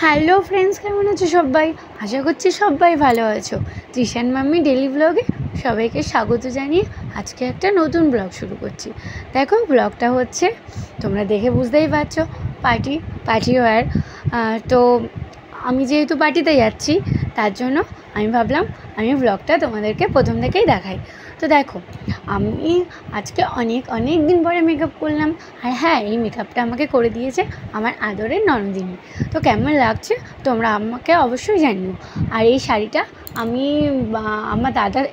Hello friends, কেমন আছো সবাই? আশা করছি সবাই ভালো আছো। তৃষান মাম্মি ডেলি ব্লগে সবাইকে স্বাগত জানিয়ে আজকে একটা নতুন ব্লগ শুরু করছি। দেখো, ব্লগটা হচ্ছে, তোমরা দেখে বুঝতেই পারছো, পার্টি ওয়্যার। তো আমি যেহেতু পার্টিতে যাচ্ছি, তার জন্য আমি ভাবলাম আমি ব্লগটা তোমাদেরকে প্রথম থেকেই দেখাই। তো দেখো, আমি আজকে অনেক দিন পরে মেকআপ করলাম। আর হ্যাঁ, এই মেকআপটা আমাকে করে দিয়েছে আমার আদরের ননদিনী। তো কেমন লাগছে তোমরা আমাকে অবশ্যই জানিও। আর এই শাড়িটা আমি আমার দাদার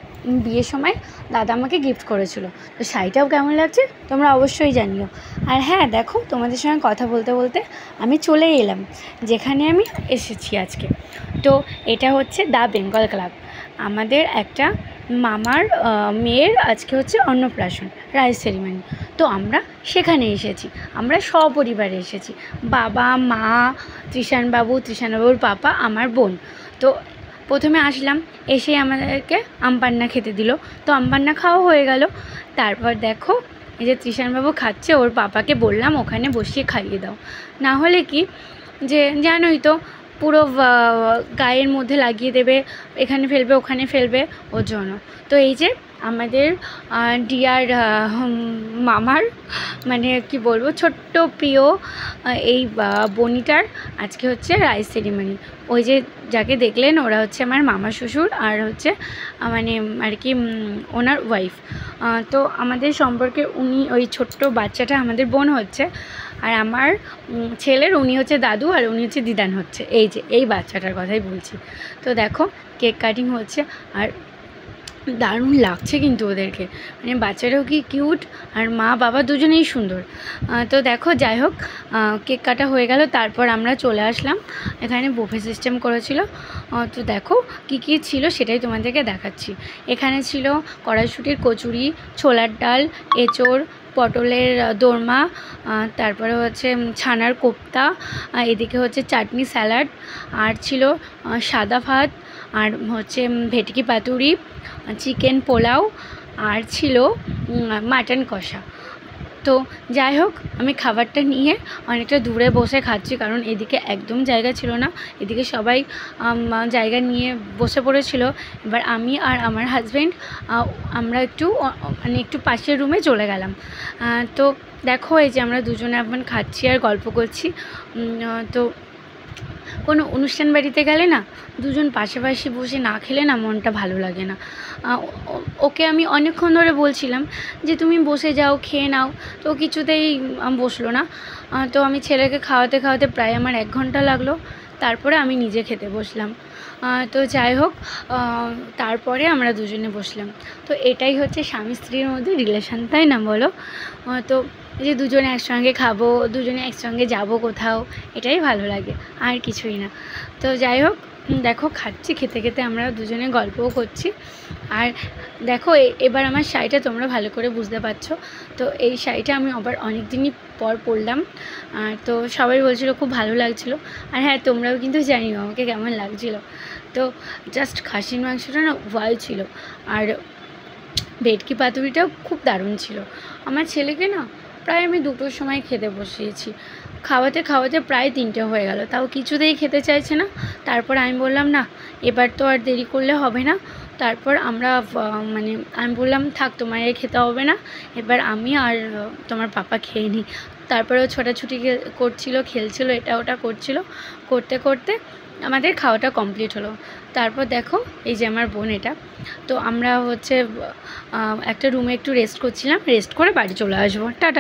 বিয়ের সময় দাদা আমাকে গিফট করেছিল। তো শাড়িটাও কেমন লাগছে তোমরা অবশ্যই জানিও। আর হ্যাঁ, দেখো, তোমাদের সঙ্গে কথা বলতে বলতে আমি চলে এলাম যেখানে আমি এসেছি আজকে। তো এটা হচ্ছে দ্য বেঙ্গল ক্লাব। আমাদের একটা মামার মেয়ের আজকে হচ্ছে অন্নপ্রাশন, রাইস সেরিমনি। তো আমরা সেখানে এসেছি, আমরা সপরিবারে এসেছি, বাবা, মা, তৃষানবাবুর পাপা, আমার বোন। তো প্রথমে আসলাম, এসে আমাদেরকে আমপান্না খেতে দিল। তো আমপান্না খাওয়া হয়ে গেল। তারপর দেখো, এই যে তৃষানবাবু খাচ্ছে, ওর পাপাকে বললাম ওখানে বসিয়ে খাইয়ে দাও, না হলে কি যে জানোই তো, পুরো গায়ের মধ্যে লাগিয়ে দেবে, এখানে ফেলবে ওখানে ফেলবে, ওর জন্য। তো এই যে আমাদের ডিয়ার মামার, মানে কি বলবো, ছোট্ট প্রিয় এই বনিটার আজকে হচ্ছে রাইস সেরিমনি। ওই যে যাকে দেখলেন, ওরা হচ্ছে আমার মামা শ্বশুর আর হচ্ছে মানে আর কি ওনার ওয়াইফ। তো আমাদের সম্পর্কে উনি, ওই ছোট্ট বাচ্চাটা আমাদের বোন হচ্ছে, আর আমার ছেলের উনি হচ্ছে দাদু, আর উনি হচ্ছে দিদান হচ্ছে। এই যে এই বাচ্চাটার কথাই বলছি। তো দেখো, কেক কাটিং হচ্ছে, আর দারুণ লাগছে কিন্তু ওদেরকে, মানে বাচ্চারাও কি কিউট, আর মা বাবা দুজনেই সুন্দর। তো দেখো, যাই হোক, কেক কাটা হয়ে গেল। তারপর আমরা চলে আসলাম, এখানে বুফে সিস্টেম করেছিল। তো দেখো কি কি ছিল সেটাই তোমাদেরকে দেখাচ্ছি। এখানে ছিল কড়াইশুঁটির কচুরি, ছোলার ডাল, এঁচোড়, পটলের দোরমা, তারপরে হচ্ছে ছানার কোপ্তা, এদিকে হচ্ছে চাটনি, স্যালাড, আর ছিল সাদা ভাত, আর হচ্ছে ভেটকি পাতুরি, চিকেন পোলাও, আর ছিল মাটন কষা। তো যাই হোক, আমি খাবারটা নিয়ে অনেকটা দূরে বসে খাচ্ছি, কারণ এদিকে একদম জায়গা ছিল না। এদিকে সবাই জায়গা নিয়ে বসে পড়েছিল। এবার আমি আর আমার হাজব্যান্ড আমরা একটু পাশের রুমে চলে গেলাম। তো দেখো, এই যে আমরা দুজনে এখন খাচ্ছি আর গল্প করছি। তো কোনো অনুষ্ঠান বাড়িতে গেলে না, দুজন পাশাপাশি বসে না খেলে না মনটা ভালো লাগে না। ওকে আমি অনেকক্ষণ ধরে বলছিলাম যে তুমি বসে যাও, খেয়ে নাও, তো কিছুতেই বসলো না। তো আমি ছেলেকে খাওয়াতে প্রায় আমার 1 ঘন্টা লাগলো। তারপরে আমি নিজে খেতে বসলাম। তো যাই হোক, তারপরে আমরা দুজনে বসলাম। তো এটাই হচ্ছে স্বামী স্ত্রীর মধ্যে রিলেশান, তাই না বলো? তো যে দুজনে একসঙ্গে খাবো, দুজনে একসঙ্গে যাব কোথাও, এটাই ভালো লাগে, আর কিছুই না। তো যাই হোক, দেখো খাচ্ছি, খেতে খেতে আমরা দুজনে গল্পও করছি। আর দেখো, এবার আমার শাড়িটা তোমরা ভালো করে বুঝতে পারছো। তো এই শাড়িটা আমি আবার অনেক দিনই পর পরলাম। তো সবাই বলছিল খুব ভালো লাগছিলো। আর হ্যাঁ, তোমরাও কিন্তু জানিও আমাকে কেমন লাগছিলো। তো জাস্ট খাসির মাংসটা না ওয়াও ছিল, আর ভেটকি পাতুরিটাও খুব দারুণ ছিল। আমার ছেলেকে না প্রায় আমি 2টোর সময় খেতে বসিয়েছি, খাওয়াতে প্রায় 3টে হয়ে গেল, তাও কিছুতেই খেতে চাইছে না। তারপর আমি বললাম না, এবার তো আর দেরি করলে হবে না। তারপর আমরা আমি বললাম থাক, তোমার খেতে হবে না, এবার আমি আর তোমার পাপা খেয়ে নিই। তারপরেও ছোটাছুটি করছিল, খেলছিল, এটা ওটা করছিল, করতে করতে আমাদের খাওয়াটা কমপ্লিট হলো। তারপর দেখো, এই যে আমার বোন, এটা। তো আমরা হচ্ছে একটা রুমে একটু রেস্ট করছিলাম, রেস্ট করে বাড়ি চলে আসবো। টাটা।